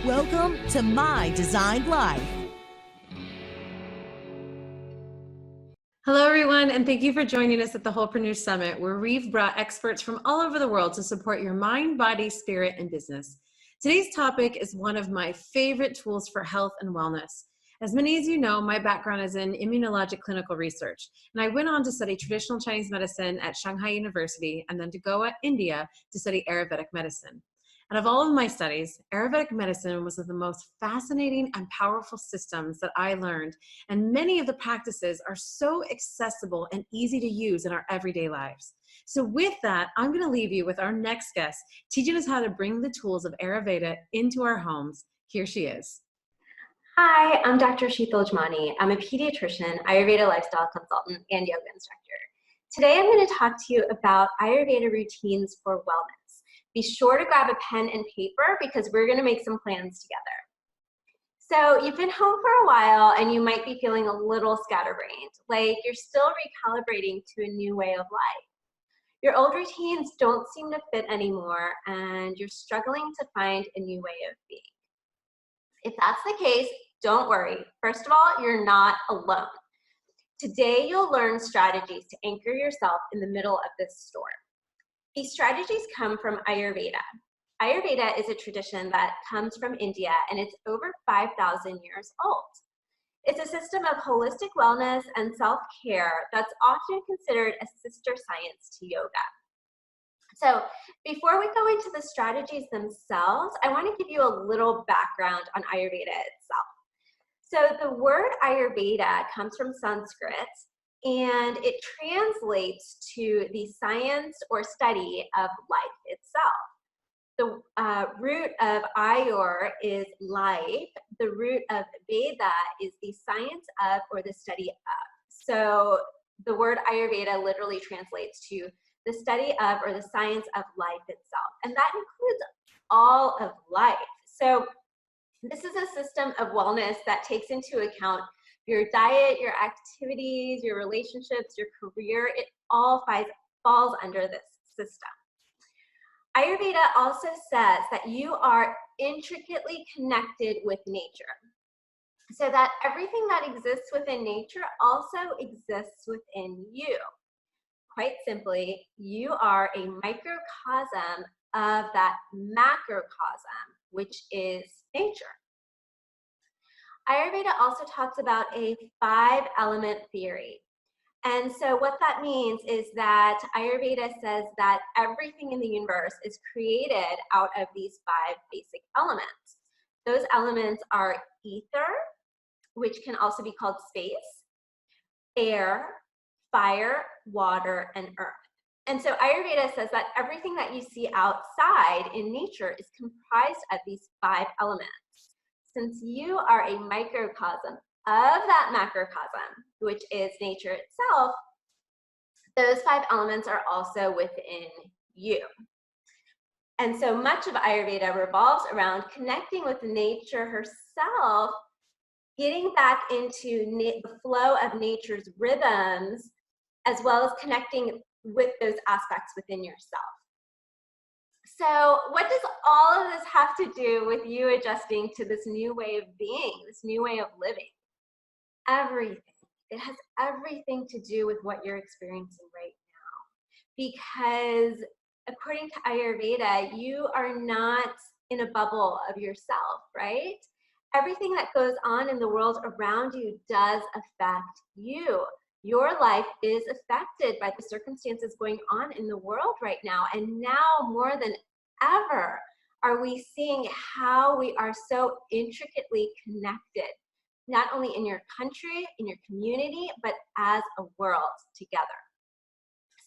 Welcome to My Designed Life. Hello, everyone, and thank you for joining us at the Wholepreneur Summit, where we've brought experts from all over the world to support your mind, body, spirit, and business. Today's topic is one of my favorite tools for health and wellness. As many as you know, my background is in immunologic clinical research, and I went on to study traditional Chinese medicine at Shanghai University and then to Goa, India, to study Ayurvedic medicine. Out of all of my studies, Ayurvedic medicine was one of the most fascinating and powerful systems that I learned, and many of the practices are so accessible and easy to use in our everyday lives. So with that, I'm going to leave you with our next guest, teaching us how to bring the tools of Ayurveda into our homes. Here she is. Hi, I'm Dr. Sheetal Ajmani. I'm a pediatrician, Ayurveda lifestyle consultant, and yoga instructor. Today I'm going to talk to you about Ayurveda routines for wellness. Be sure to grab a pen and paper because we're going to make some plans together. So you've been home for a while and you might be feeling a little scatterbrained, like you're still recalibrating to a new way of life. Your old routines don't seem to fit anymore and you're struggling to find a new way of being. If that's the case, don't worry. First of all, you're not alone. Today you'll learn strategies to anchor yourself in the middle of this storm. These strategies come from Ayurveda. Ayurveda is a tradition that comes from India and it's over 5,000 years old. It's a system of holistic wellness and self-care that's often considered a sister science to yoga. So before we go into the strategies themselves, I want to give you a little background on Ayurveda itself. So the word Ayurveda comes from Sanskrit, and it translates to the science or study of life itself. The root of Ayur is life. The root of Veda is the science of or the study of. So the word Ayurveda literally translates to the study of or the science of life itself. And that includes all of life. So this is a system of wellness that takes into account your diet, your activities, your relationships, your career. It all falls under this system. Ayurveda also says that you are intricately connected with nature, so that everything that exists within nature also exists within you. Quite simply, you are a microcosm of that macrocosm, which is nature. Ayurveda also talks about a 5-element theory. And so what that means is that Ayurveda says that everything in the universe is created out of these 5 basic elements. Those elements are ether, which can also be called space, air, fire, water, and earth. And so Ayurveda says that everything that you see outside in nature is comprised of these 5 elements. Since you are a microcosm of that macrocosm, which is nature itself, those 5 elements are also within you. And so much of Ayurveda revolves around connecting with nature herself, getting back into the flow of nature's rhythms, as well as connecting with those aspects within yourself. So what does all of this have to do with you adjusting to this new way of being, this new way of living? Everything. It has everything to do with what you're experiencing right now. Because according to Ayurveda, you are not in a bubble of yourself, right? Everything that goes on in the world around you does affect you. Your life is affected by the circumstances going on in the world right now. And now more than ever are we seeing how we are so intricately connected, not only in your country, in your community, but as a world together.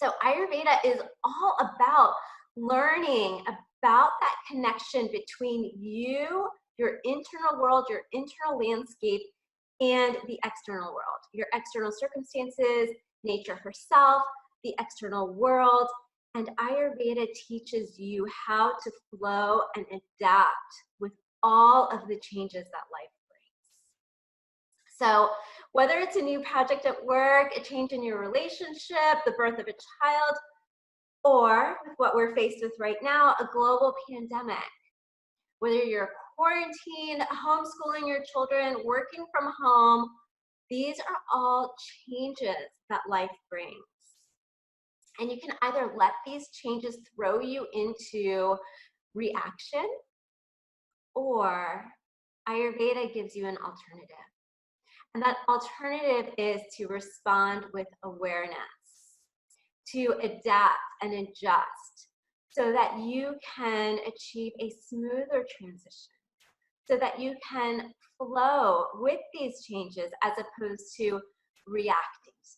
So Ayurveda is all about learning about that connection between you, your internal world, your internal landscape, and the external world, your external circumstances, nature herself, the external world. And Ayurveda teaches you how to flow and adapt with all of the changes that life brings. So whether it's a new project at work, a change in your relationship, the birth of a child, or with what we're faced with right now, a global pandemic, whether you're quarantine, homeschooling your children, working from home. These are all changes that life brings. And you can either let these changes throw you into reaction, or Ayurveda gives you an alternative. And that alternative is to respond with awareness, to adapt and adjust so that you can achieve a smoother transition, so that you can flow with these changes as opposed to reacting to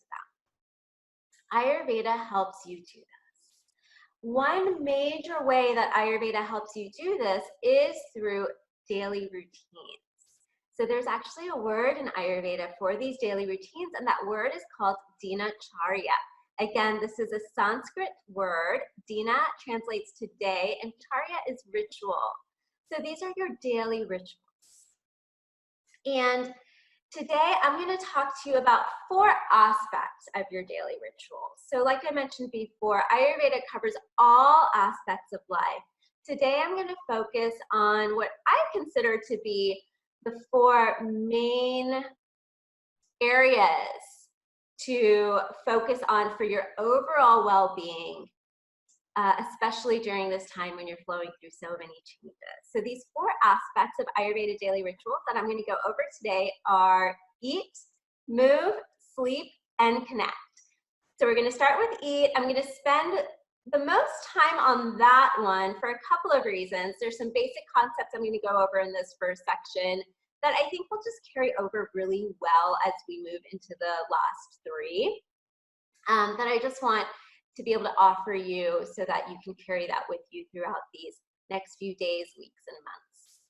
them. Ayurveda helps you do this. One major way that Ayurveda helps you do this is through daily routines. So there's actually a word in Ayurveda for these daily routines, and that word is called dinacharya. Again, this is a Sanskrit word. Dina translates to day, and charya is ritual. So these are your daily rituals. And today I'm going to talk to you about 4 aspects of your daily rituals. So like I mentioned before, Ayurveda covers all aspects of life. Today I'm going to focus on what I consider to be the 4 main areas to focus on for your overall well-being, especially during this time when you're flowing through so many changes. So these 4 aspects of Ayurveda daily rituals that I'm going to go over today are eat, move, sleep, and connect. So we're going to start with eat. I'm going to spend the most time on that one for a couple of reasons. There's some basic concepts I'm going to go over in this first section that I think will just carry over really well as we move into the last 3, that I just want to be able to offer you so that you can carry that with you throughout these next few days, weeks, and months.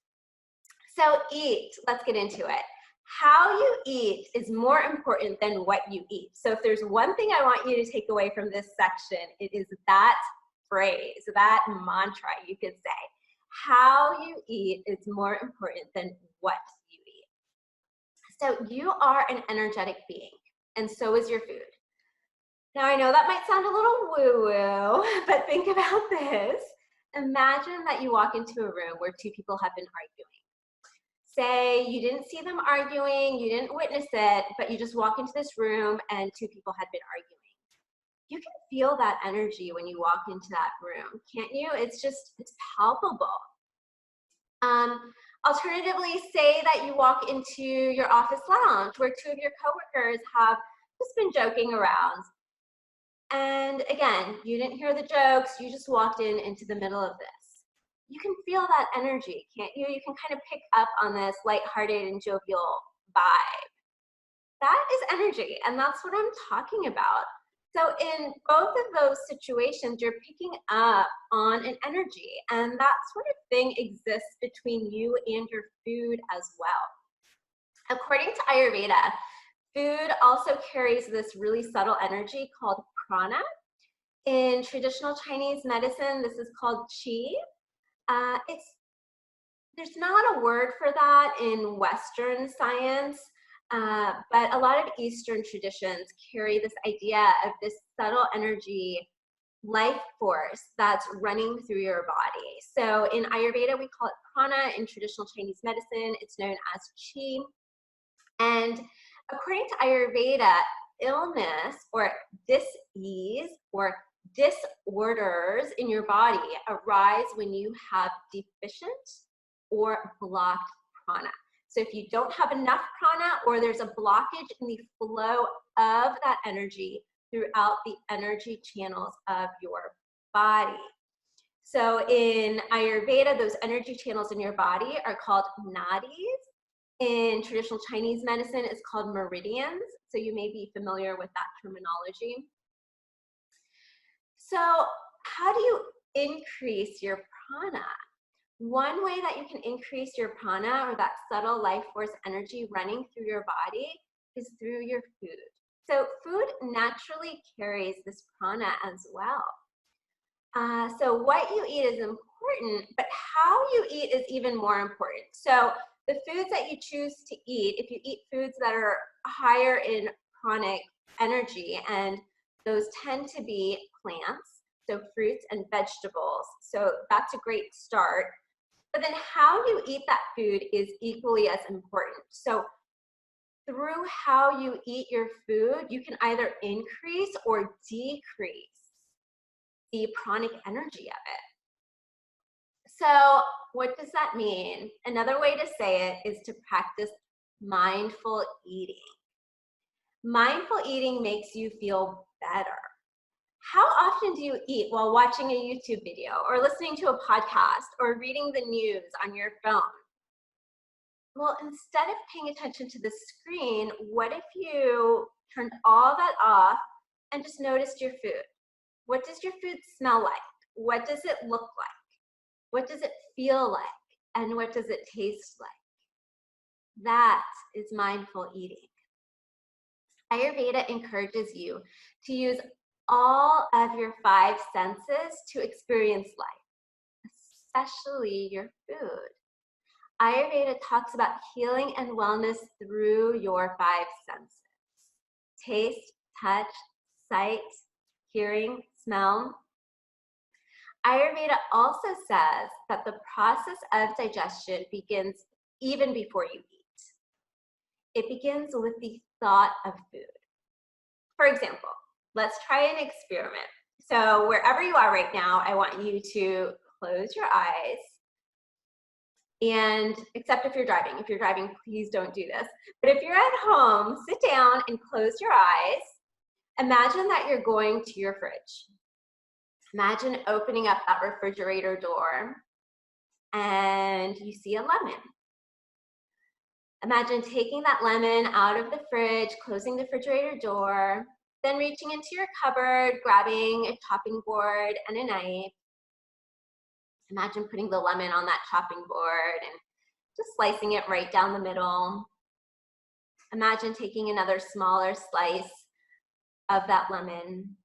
So eat, let's get into it. How you eat is more important than what you eat. So if there's one thing I want you to take away from this section, it is that phrase, that mantra, you could say. How you eat is more important than what you eat. So you are an energetic being, and so is your food. Now I know that might sound a little woo-woo, but think about this. Imagine that you walk into a room where 2 people have been arguing. Say you didn't see them arguing, you didn't witness it, but you just walk into this room and 2 people had been arguing. You can feel that energy when you walk into that room, can't you? It's palpable. Alternatively, say that you walk into your office lounge where 2 of your coworkers have just been joking around. And again, you didn't hear the jokes, you just walked into the middle of this. You can feel that energy, can't you? You can kind of pick up on this lighthearted and jovial vibe. That is energy, and that's what I'm talking about. So in both of those situations, you're picking up on an energy, and that sort of thing exists between you and your food as well. According to Ayurveda, food also carries this really subtle energy called prana. In traditional Chinese medicine, this is called qi. There's not a word for that in Western science, but a lot of Eastern traditions carry this idea of this subtle energy life force that's running through your body. So in Ayurveda, we call it prana. In traditional Chinese medicine, it's known as qi. And according to Ayurveda, illness or dis-ease or disorders in your body arise when you have deficient or blocked prana. So if you don't have enough prana, or there's a blockage in the flow of that energy throughout the energy channels of your body. So in Ayurveda, those energy channels in your body are called nadis. In traditional Chinese medicine, it's called meridians. So you may be familiar with that terminology. So how do you increase your prana? One way that you can increase your prana, or that subtle life force energy running through your body, is through your food. So food naturally carries this prana as well. So what you eat is important, but how you eat is even more important. So the foods that you choose to eat, if you eat foods that are higher in pranic energy, and those tend to be plants, so fruits and vegetables. So that's a great start. But then how you eat that food is equally as important. So through how you eat your food, you can either increase or decrease the pranic energy of it. So what does that mean? Another way to say it is to practice mindful eating. Mindful eating makes you feel better. How often do you eat while watching a YouTube video or listening to a podcast or reading the news on your phone? Well, instead of paying attention to the screen, what if you turned all that off and just noticed your food? What does your food smell like? What does it look like? What does it feel like? And what does it taste like? That is mindful eating. Ayurveda encourages you to use all of your 5 senses to experience life, especially your food. Ayurveda talks about healing and wellness through your 5 senses: taste, touch, sight, hearing, smell. Ayurveda also says that the process of digestion begins even before you eat. It begins with the thought of food. For example, let's try an experiment. So wherever you are right now, I want you to close your eyes. And except if you're driving, please don't do this. But if you're at home, sit down and close your eyes. Imagine that you're going to your fridge. Imagine opening up that refrigerator door and you see a lemon. Imagine taking that lemon out of the fridge, closing the refrigerator door, then reaching into your cupboard, grabbing a chopping board and a knife. Imagine putting the lemon on that chopping board and just slicing it right down the middle. Imagine taking another smaller slice of that lemon.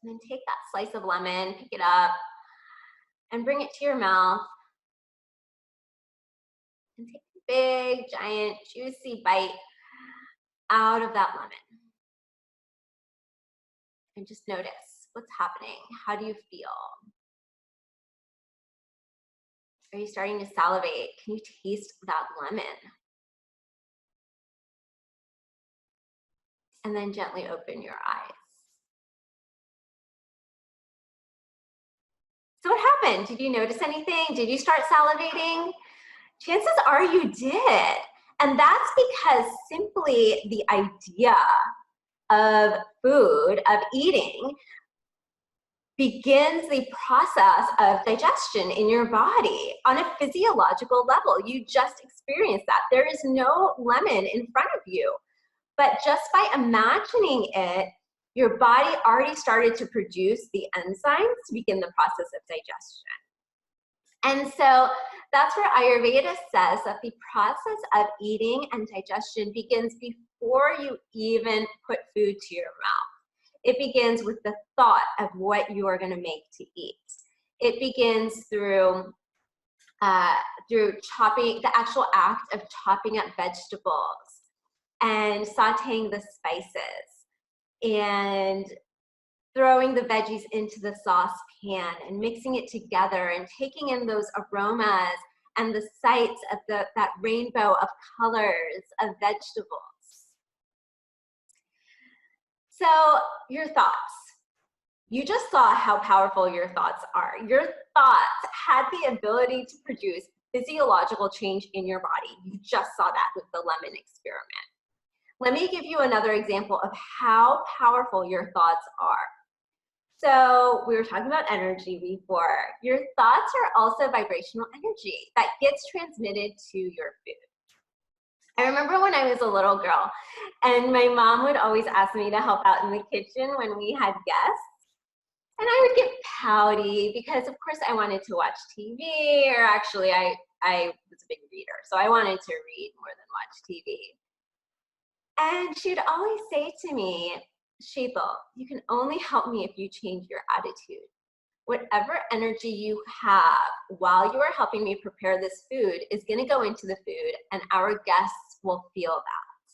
And then take that slice of lemon, pick it up, and bring it to your mouth. And take a big, giant, juicy bite out of that lemon. And just notice what's happening. How do you feel? Are you starting to salivate? Can you taste that lemon? And then gently open your eyes. So what happened? Did you notice anything? Did you start salivating? Chances are you did. And that's because simply the idea of food, of eating, begins the process of digestion in your body on a physiological level. You just experienced that. There is no lemon in front of you, but just by imagining it, your body already started to produce the enzymes to begin the process of digestion. And so that's where Ayurveda says that the process of eating and digestion begins before you even put food to your mouth. It begins with the thought of what you are going to make to eat. It begins through chopping, the actual act of chopping up vegetables and sauteing the spices and throwing the veggies into the saucepan and mixing it together and taking in those aromas and the sights of that rainbow of colors of vegetables. So your thoughts. You just saw how powerful your thoughts are. Your thoughts had the ability to produce physiological change in your body. You just saw that with the lemon experiment. Let me give you another example of how powerful your thoughts are. So we were talking about energy before. Your thoughts are also vibrational energy that gets transmitted to your food. I remember when I was a little girl and my mom would always ask me to help out in the kitchen when we had guests. And I would get pouty because of course I wanted to watch TV, or actually I was a big reader, so I wanted to read more than watch TV. And she'd always say to me, Sheetal, you can only help me if you change your attitude. Whatever energy you have while you are helping me prepare this food is going to go into the food, and our guests will feel that.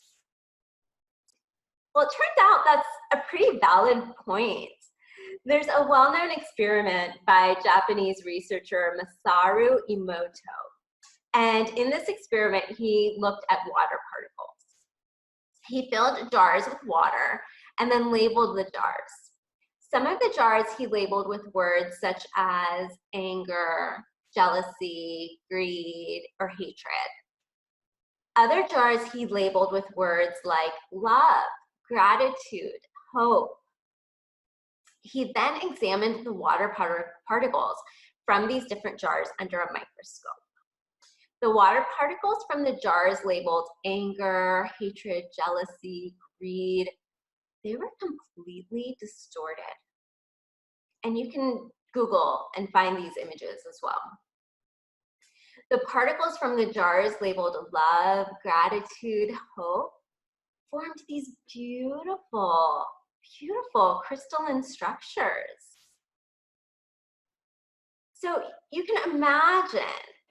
Well, it turns out that's a pretty valid point. There's a well-known experiment by Japanese researcher Masaru Emoto. And in this experiment, he looked at water particles. He filled jars with water and then labeled the jars. Some of the jars he labeled with words such as anger, jealousy, greed, or hatred. Other jars he labeled with words like love, gratitude, hope. He then examined the water particles from these different jars under a microscope. The water particles from the jars labeled anger, hatred, jealousy, greed, they were completely distorted. And you can Google and find these images as well. The particles from the jars labeled love, gratitude, hope formed these beautiful, beautiful crystalline structures. So you can imagine,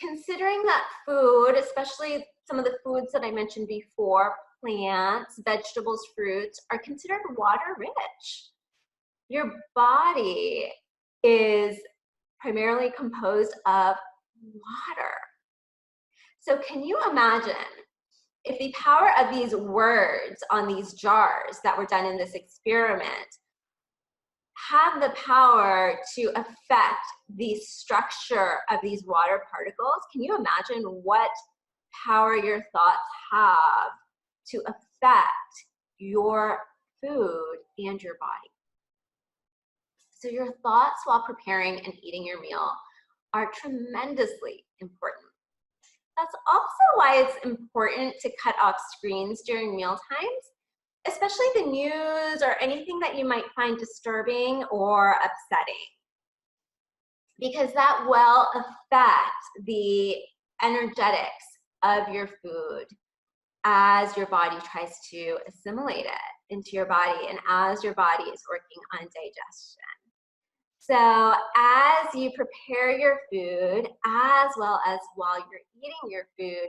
considering that food, especially some of the foods that I mentioned before, plants, vegetables, fruits, are considered water rich. Your body is primarily composed of water. So can you imagine if the power of these words on these jars that were done in this experiment have the power to affect the structure of these water particles? Can you imagine what power your thoughts have to affect your food and your body? So your thoughts while preparing and eating your meal are tremendously important. That's also why it's important to cut off screens during meal times, especially the news or anything that you might find disturbing or upsetting, because that will affect the energetics of your food as your body tries to assimilate it into your body and as your body is working on digestion. So as you prepare your food, as well as while you're eating your food,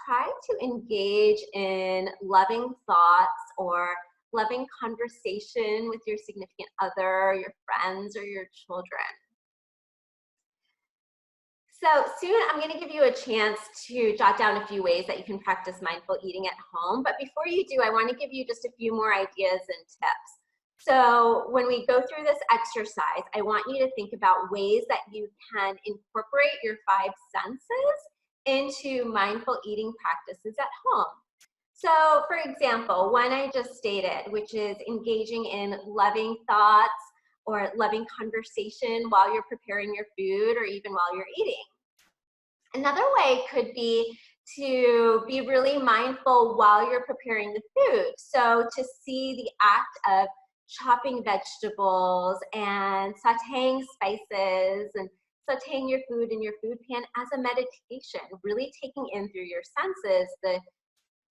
try to engage in loving thoughts or loving conversation with your significant other, your friends, or your children. So soon I'm going to give you a chance to jot down a few ways that you can practice mindful eating at home. But before you do, I want to give you just a few more ideas and tips. So when we go through this exercise, I want you to think about ways that you can incorporate your 5 senses into mindful eating practices at home. So for example, one I just stated, which is engaging in loving thoughts or loving conversation while you're preparing your food or even while you're eating. Another way could be to be really mindful while you're preparing the food. So to see the act of chopping vegetables and sauteing spices and sauteing your food in your food pan as a meditation, really taking in through your senses the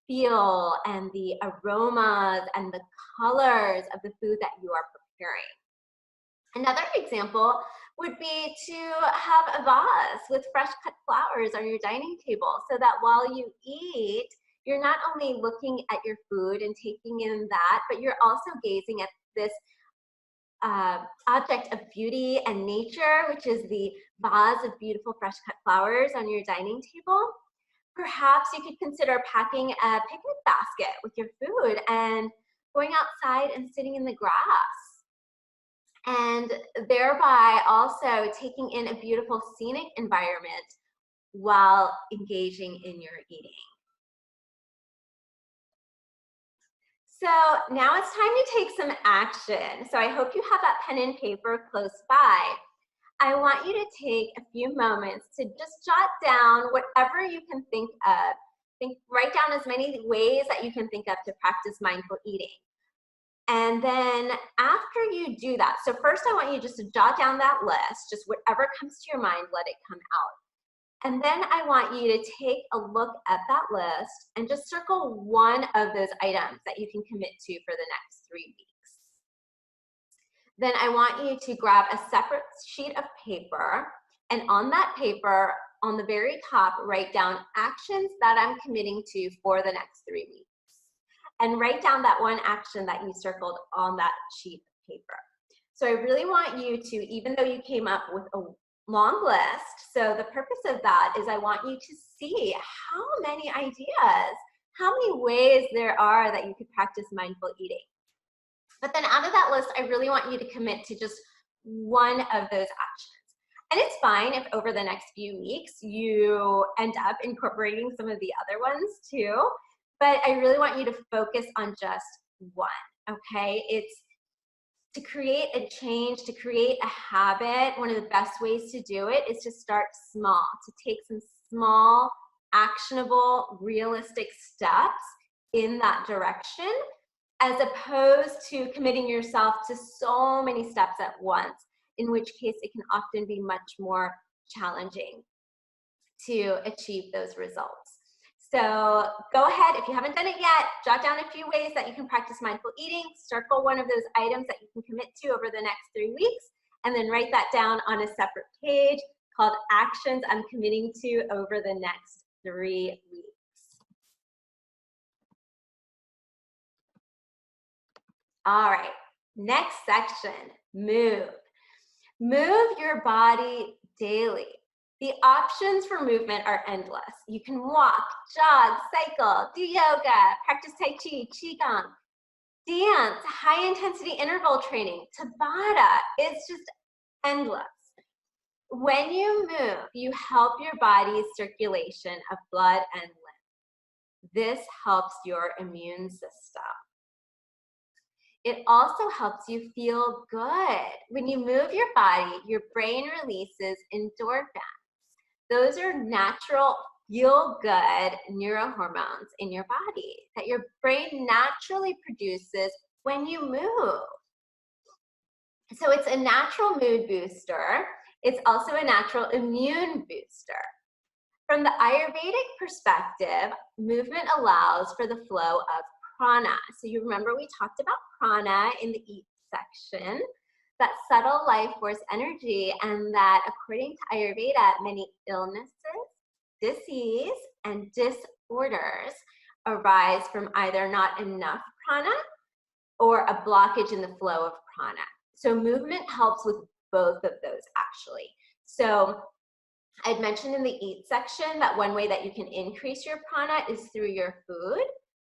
feel and the aromas and the colors of the food that you are preparing. Another example would be to have a vase with fresh cut flowers on your dining table so that while you eat, you're not only looking at your food and taking in that, but you're also gazing at this object of beauty and nature, which is the vase of beautiful fresh cut flowers on your dining table. Perhaps you could consider packing a picnic basket with your food and going outside and sitting in the grass, and thereby also taking in a beautiful scenic environment while engaging in your eating. So now it's time to take some action. So I hope you have that pen and paper close by. I want you to take a few moments to just jot down whatever you can think of. Write down as many ways that you can think of to practice mindful eating. And then after you do that, so first I want you just to jot down that list, just whatever comes to your mind, let it come out. And then I want you to take a look at that list and just circle one of those items that you can commit to for the next 3 weeks. Then I want you to grab a separate sheet of paper, and on that paper, on the very top, write down actions that I'm committing to for the next 3 weeks. And write down that one action that you circled on that sheet of paper. So I really want you to, even though you came up with a long list, so the purpose of that is I want you to see how many ideas, how many ways there are that you could practice mindful eating. But then out of that list, I really want you to commit to just one of those actions. And it's fine if over the next few weeks you end up incorporating some of the other ones too, but I really want you to focus on just one, okay? It's to create a change, to create a habit. One of the best ways to do it is to start small, to take some small, actionable, realistic steps in that direction, as opposed to committing yourself to so many steps at once, in which case it can often be much more challenging to achieve those results. So go ahead, if you haven't done it yet, jot down a few ways that you can practice mindful eating, circle one of those items that you can commit to over the next 3 weeks, and then write that down on a separate page called Actions I'm Committing to over the next 3 weeks. All right, next section, move. Move your body daily. The options for movement are endless. You can walk, jog, cycle, do yoga, practice Tai Chi, Qigong, dance, high intensity interval training, Tabata. It's just endless. When you move, you help your body's circulation of blood and lymph. This helps your immune system. It also helps you feel good. When you move your body, your brain releases endorphins. Those are natural, feel-good neurohormones in your body that your brain naturally produces when you move. So it's a natural mood booster. It's also a natural immune booster. From the Ayurvedic perspective, movement allows for the flow of prana. So you remember we talked about prana in the Eat section, that subtle life force energy, and that according to Ayurveda, many illnesses, disease, and disorders arise from either not enough prana or a blockage in the flow of prana. So movement helps with both of those actually. So I'd mentioned in the Eat section that one way that you can increase your prana is through your food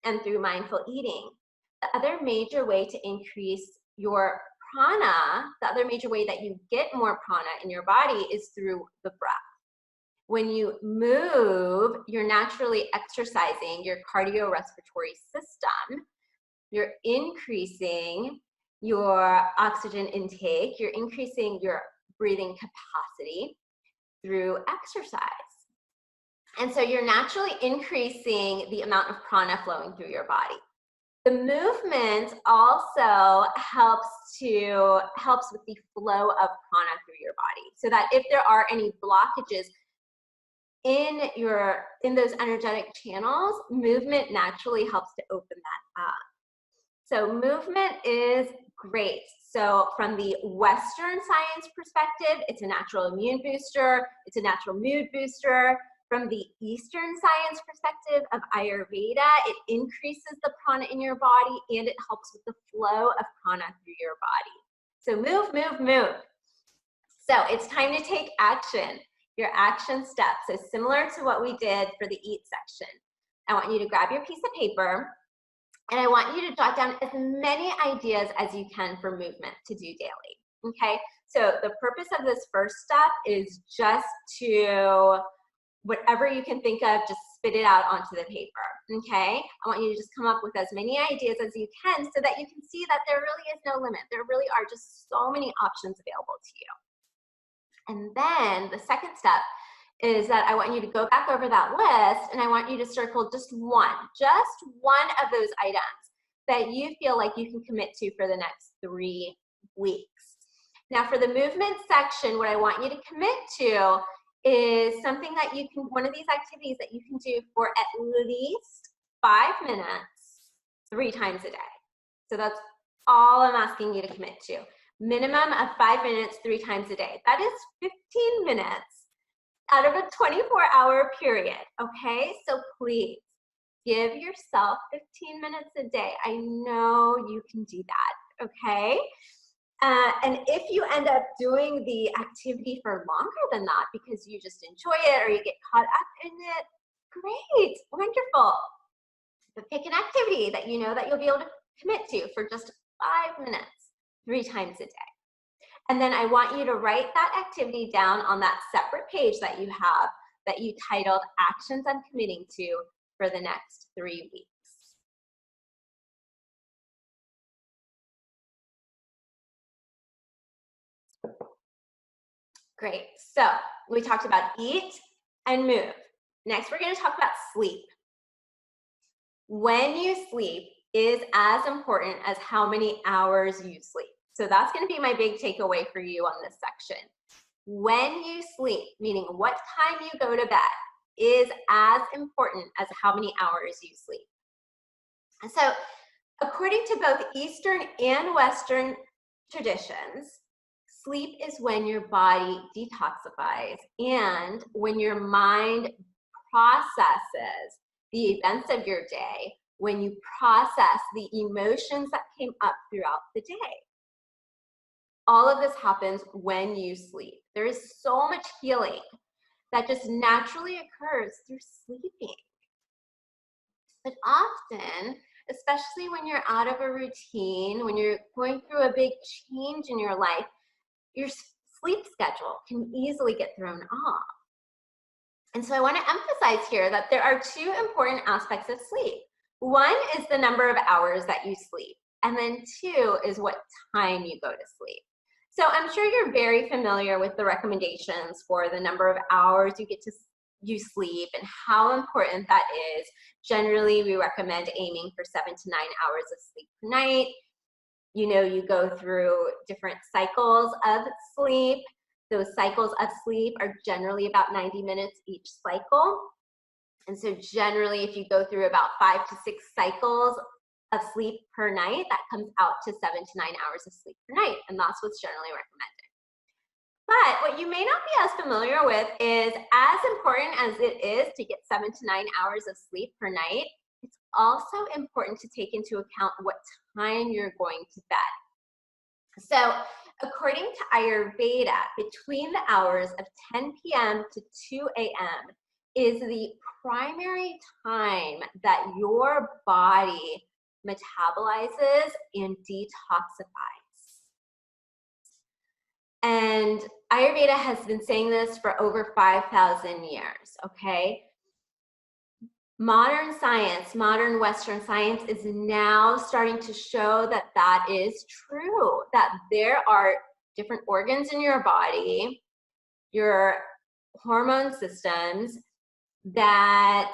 and through mindful eating. The other major way to increase your prana, the other major way that you get more prana in your body is through the breath. When you move, you're naturally exercising your cardiorespiratory system. You're increasing your oxygen intake. You're increasing your breathing capacity through exercise. And so you're naturally increasing the amount of prana flowing through your body. The movement also helps with the flow of prana through your body, so that if there are any blockages in those energetic channels, movement naturally helps to open that up. So movement is great. So from the Western science perspective, it's a natural immune booster, it's a natural mood booster. From the Eastern science perspective of Ayurveda, it increases the prana in your body and it helps with the flow of prana through your body. So move, move, move. So it's time to take action, your action steps. So similar to what we did for the Eat section. I want you to grab your piece of paper and I want you to jot down as many ideas as you can for movement to do daily, okay? So the purpose of this first step is just to, whatever you can think of, just spit it out onto the paper, okay? I want you to just come up with as many ideas as you can so that you can see that there really is no limit. There really are just so many options available to you. And then the second step is that I want you to go back over that list and I want you to circle just one of those items that you feel like you can commit to for the next 3 weeks. Now for the movement section, what I want you to commit to is something that you can, one of these activities that you can do for at least 5 minutes, 3 times a day. So that's all I'm asking you to commit to. Minimum of 5 minutes, 3 times a day. That is 15 minutes out of a 24-hour period, okay? So please give yourself 15 minutes a day. I know you can do that, okay? And if you end up doing the activity for longer than that because you just enjoy it or you get caught up in it, great, wonderful. But pick an activity that you know that you'll be able to commit to for just 5 minutes, 3 times a day. And then I want you to write that activity down on that separate page that you have that you titled Actions I'm Committing to for the next 3 weeks. Great, so we talked about eat and move. Next, we're going to talk about sleep. When you sleep is as important as how many hours you sleep. So that's going to be my big takeaway for you on this section. When you sleep, meaning what time you go to bed, is as important as how many hours you sleep. And so, according to both Eastern and Western traditions, sleep is when your body detoxifies and when your mind processes the events of your day, when you process the emotions that came up throughout the day. All of this happens when you sleep. There is so much healing that just naturally occurs through sleeping. But often, especially when you're out of a routine, when you're going through a big change in your life, your sleep schedule can easily get thrown off. And so I want to emphasize here that there are 2 important aspects of sleep. One is the number of hours that you sleep, and then 2 is what time you go to sleep. So I'm sure you're very familiar with the recommendations for the number of hours you sleep and how important that is. Generally, we recommend aiming for 7 to 9 hours of sleep per night. You know, you go through different cycles of sleep. Those cycles of sleep are generally about 90 minutes each cycle. And so generally, if you go through about 5 to 6 cycles of sleep per night, that comes out to 7 to 9 hours of sleep per night. And that's what's generally recommended. But what you may not be as familiar with is, as important as it is to get 7 to 9 hours of sleep per night, it's also important to take into account what time you're going to bed. So according to Ayurveda, between the hours of 10 p.m. to 2 a.m. is the primary time that your body metabolizes and detoxifies. And Ayurveda has been saying this for over 5,000 years, okay? Modern science, modern Western science is now starting to show that that is true, that there are different organs in your body, your hormone systems that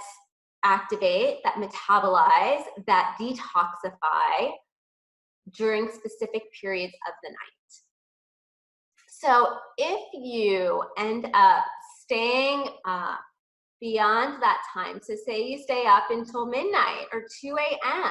activate, that metabolize, that detoxify during specific periods of the night. So if you end up staying up beyond that time, so say you stay up until midnight or 2 a.m.,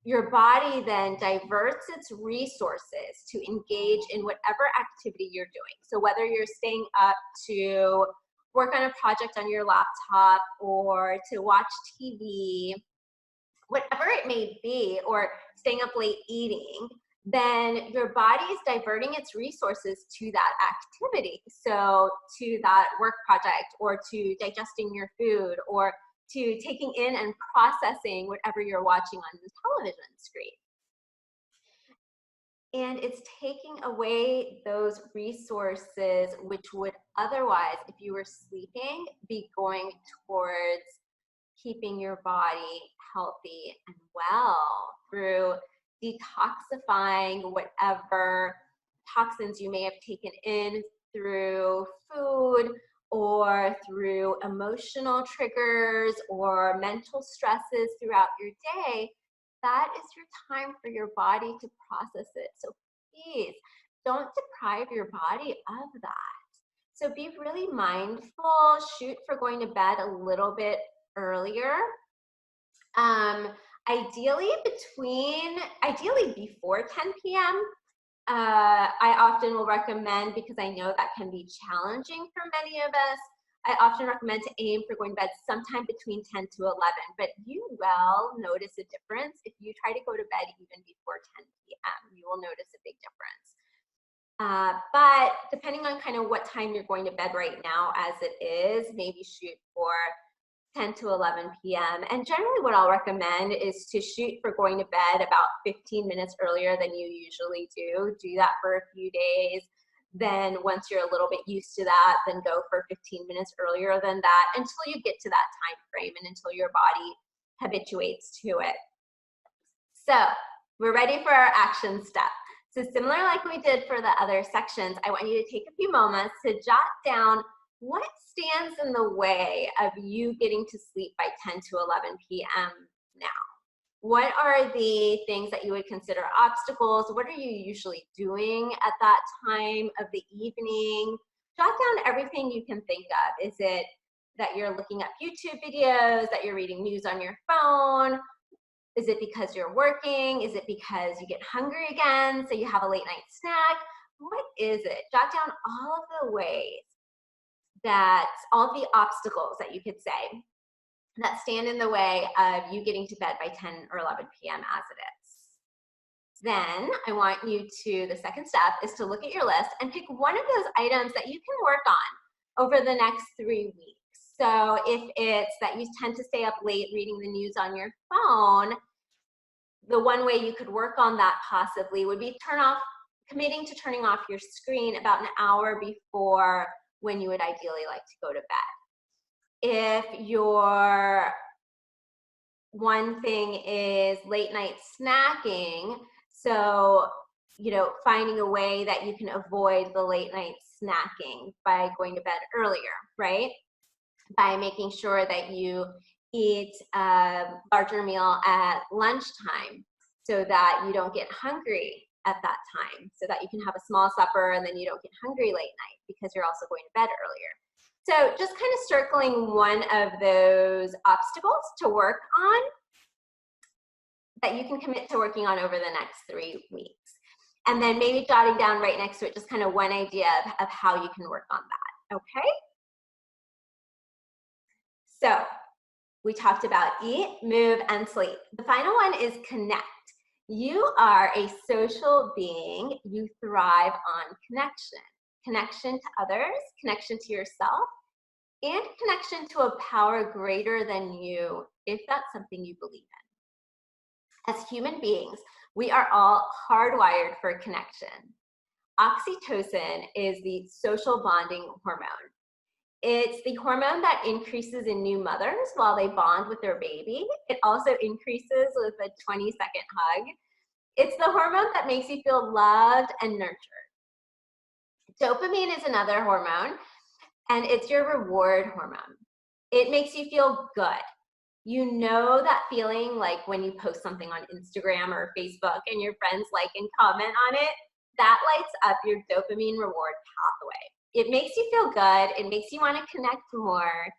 your body then diverts its resources to engage in whatever activity you're doing. So whether you're staying up to work on a project on your laptop or to watch TV, whatever it may be, or staying up late eating, then your body is diverting its resources to that activity. So to that work project, or to digesting your food, or to taking in and processing whatever you're watching on the television screen. And it's taking away those resources which would otherwise, if you were sleeping, be going towards keeping your body healthy and well through detoxifying whatever toxins you may have taken in through food or through emotional triggers or mental stresses throughout your day. That is your time for your body to process it. So please don't deprive your body of that. So be really mindful, shoot for going to bed a little bit earlier. Ideally before 10 p.m. I often will recommend, because I know that can be challenging for many of us, I often recommend to aim for going to bed sometime between 10 to 11, but you will notice a difference if you try to go to bed even before 10 p.m. You will notice a big difference. But depending on kind of what time you're going to bed right now as it is, maybe shoot for 10 to 11 p.m. And generally what I'll recommend is to shoot for going to bed about 15 minutes earlier than you usually do. Do that for a few days. Then once you're a little bit used to that, then go for 15 minutes earlier than that until you get to that time frame and until your body habituates to it. So we're ready for our action step. So similar like we did for the other sections, I want you to take a few moments to jot down what stands in the way of you getting to sleep by 10 to 11 p.m. now. What are the things that you would consider obstacles? What are you usually doing at that time of the evening? Jot down everything you can think of. Is it that you're looking at YouTube videos, that you're reading news on your phone? Is it because you're working? Is it because you get hungry again, so you have a late night snack? What is it? Jot down all of the ways that, all of the obstacles that you could say that stand in the way of you getting to bed by 10 or 11 p.m. as it is. Then I want you to, the second step is to look at your list and pick one of those items that you can work on over the next 3 weeks. So if it's that you tend to stay up late reading the news on your phone, the one way you could work on that possibly would be committing to turning off your screen about an hour before when you would ideally like to go to bed. If your one thing is late night snacking, so, finding a way that you can avoid the late night snacking by going to bed earlier, right? By making sure that you eat a larger meal at lunchtime so that you don't get hungry at that time, so that you can have a small supper and then you don't get hungry late night because you're also going to bed earlier. So just kind of circling one of those obstacles to work on that you can commit to working on over the next 3 weeks. And then maybe jotting down right next to it just kind of one idea of how you can work on that, okay? So we talked about eat, move, and sleep. The final one is connect. You are a social being. You thrive on connection. Connection to others, connection to yourself, and connection to a power greater than you, if that's something you believe in. As human beings, we are all hardwired for connection. Oxytocin is the social bonding hormone. It's the hormone that increases in new mothers while they bond with their baby. It also increases with a 20-second hug. It's the hormone that makes you feel loved and nurtured. Dopamine is another hormone, and it's your reward hormone. It makes you feel good. You know that feeling like when you post something on Instagram or Facebook and your friends like and comment on it? That lights up your dopamine reward pathway. It makes you feel good. It makes you want to connect more.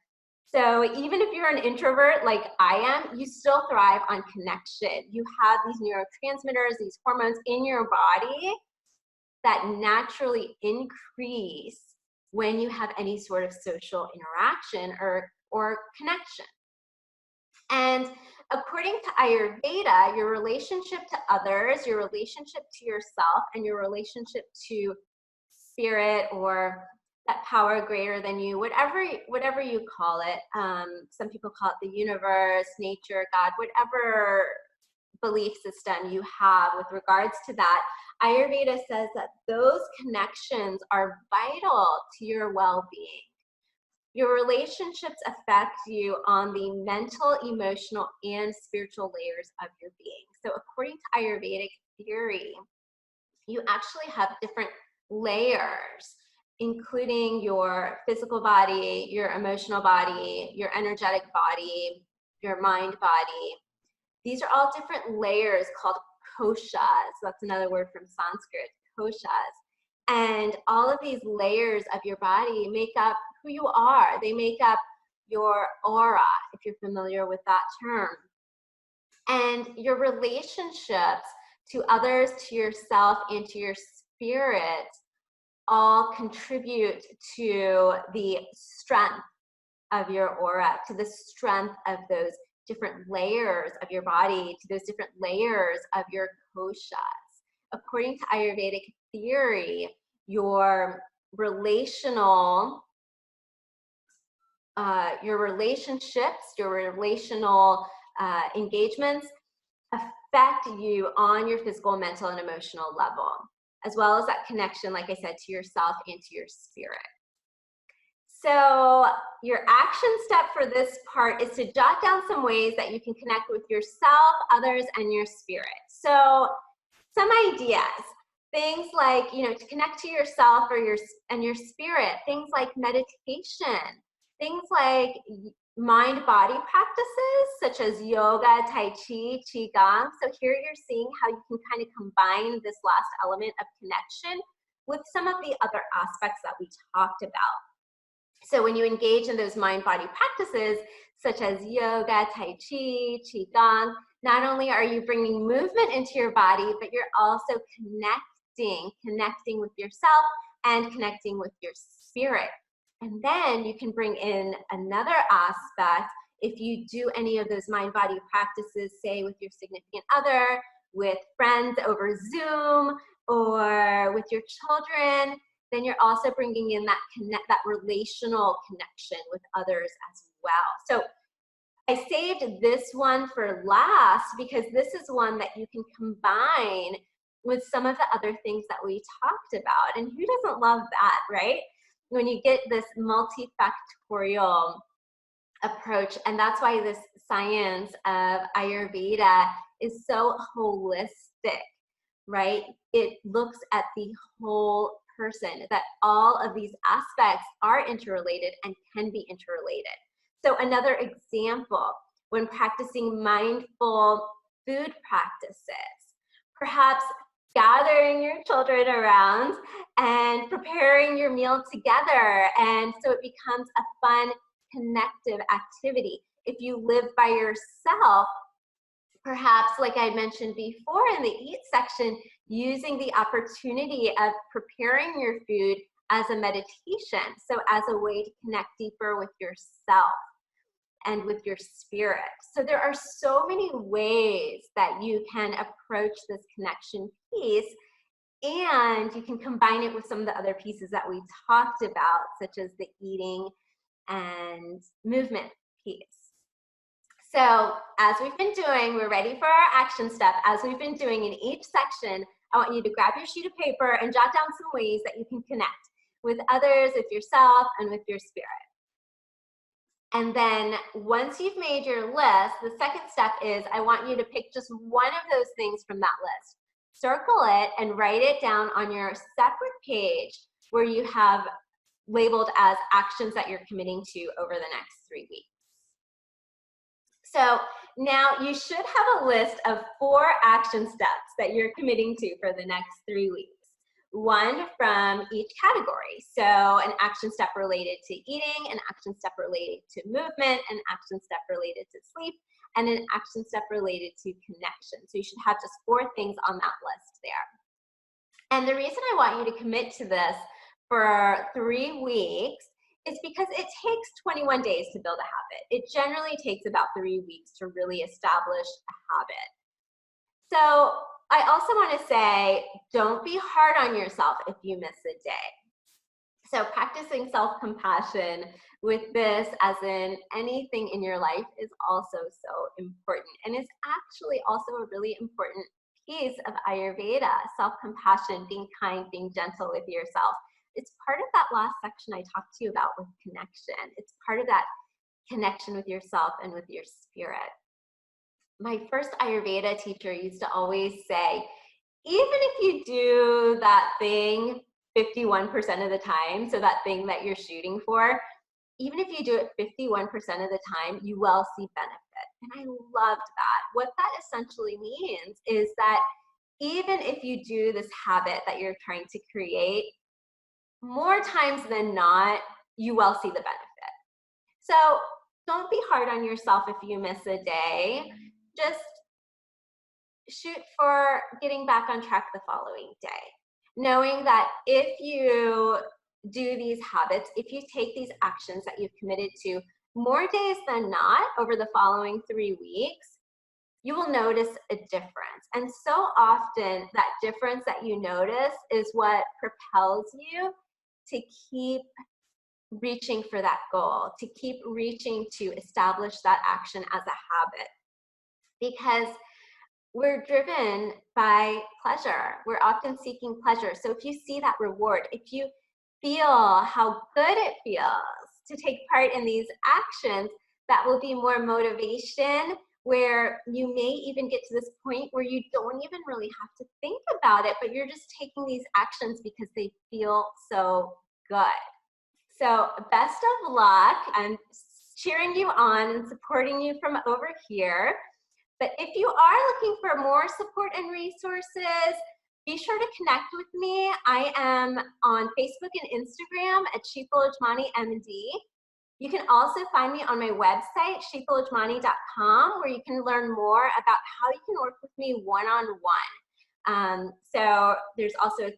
So even if you're an introvert like I am, you still thrive on connection. You have these neurotransmitters, these hormones in your body that naturally increase when you have any sort of social interaction or connection. And according to Ayurveda, your relationship to others, your relationship to yourself, and your relationship to spirit or that power greater than you, whatever you call it, some people call it the universe, nature, God, whatever belief system you have with regards to that, Ayurveda says that those connections are vital to your well-being. Your relationships affect you on the mental, emotional, and spiritual layers of your being. So according to Ayurvedic theory, you actually have different layers, including your physical body, your emotional body, your energetic body, your mind body. These are all different layers called koshas. That's another word from Sanskrit, koshas. And all of these layers of your body make up who you are. They make up your aura, if you're familiar with that term. And your relationships to others, to yourself, and to your spirit all contribute to the strength of your aura, to the strength of those different layers of your body, to those different layers of your koshas. According to Ayurvedic theory, your relationships, your relational engagements affect you on your physical, mental, and emotional level, as well as that connection, like I said, to yourself and to your spirit. So your action step for this part is to jot down some ways that you can connect with yourself, others, and your spirit. So some ideas, things like, to connect to yourself or your spirit, things like meditation, things like mind-body practices such as yoga, tai chi, qigong. So here you're seeing how you can kind of combine this last element of connection with some of the other aspects that we talked about. So when you engage in those mind-body practices, such as yoga, tai chi, qigong, not only are you bringing movement into your body, but you're also connecting with yourself and connecting with your spirit. And then you can bring in another aspect. If you do any of those mind-body practices, say with your significant other, with friends over Zoom, or with your children, then you're also bringing in that relational connection with others as well. So I saved this one for last because this is one that you can combine with some of the other things that we talked about. And who doesn't love that, right? When you get this multifactorial approach, and that's why this science of Ayurveda is so holistic, right? It looks at the whole person, that all of these aspects are interrelated and can be interrelated. So another example, when practicing mindful food practices, perhaps gathering your children around and preparing your meal together, and so it becomes a fun, connective activity. If you live by yourself, perhaps, like I mentioned before in the eat section, using the opportunity of preparing your food as a meditation, so as a way to connect deeper with yourself and with your spirit. So there are so many ways that you can approach this connection piece, and you can combine it with some of the other pieces that we talked about, such as the eating and movement piece. So as we've been doing, we're ready for our action step. As we've been doing in each section, I want you to grab your sheet of paper and jot down some ways that you can connect with others, with yourself, and with your spirit. And then once you've made your list, the second step is I want you to pick just one of those things from that list. Circle it and write it down on your separate page where you have labeled as actions that you're committing to over the next 3 weeks. So now you should have a list of 4 action steps that you're committing to for the next 3 weeks. One from each category. So an action step related to eating, an action step related to movement, an action step related to sleep, and an action step related to connection. So you should have just 4 things on that list there. And the reason I want you to commit to this for 3 weeks is because it takes 21 days to build a habit. It generally takes about 3 weeks to really establish a habit. So I also want to say, don't be hard on yourself if you miss a day. So practicing self-compassion with this, as in anything in your life, is also so important, and is actually also a really important piece of Ayurveda. Self-compassion, being kind, being gentle with yourself. It's part of that last section I talked to you about with connection. It's part of that connection with yourself and with your spirit. My first Ayurveda teacher used to always say, even if you do that thing 51% of the time, so that thing that you're shooting for, even if you do it 51% of the time, you will see benefit. And I loved that. What that essentially means is that even if you do this habit that you're trying to create, more times than not, you will see the benefit. So don't be hard on yourself if you miss a day. Just shoot for getting back on track the following day. knowing that if you do these habits, if you take these actions that you've committed to more days than not over the following 3 weeks, you will notice a difference. And so often that difference that you notice is what propels you to keep reaching for that goal, to keep reaching to establish that action as a habit. Because we're driven by pleasure. We're often seeking pleasure. So if you see that reward, if you feel how good it feels to take part in these actions, that will be more motivation, where you may even get to this point where you don't even really have to think about it, but you're just taking these actions because they feel so good. So best of luck. I'm cheering you on and supporting you from over here. But if you are looking for more support and resources, be sure to connect with me. I am on Facebook and Instagram at Sheetal Ajmani MD. You can also find me on my website, sheetalajmani.com, where you can learn more about how you can work with me one-on-one. So there's also a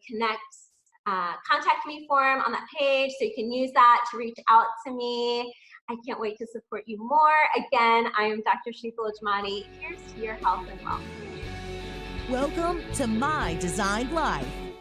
contact me form on that page, so you can use that to reach out to me. I can't wait to support you more. Again, I am Dr. Sheetal Ajmani. Here's to your health and wellness. Welcome to My Designed Life.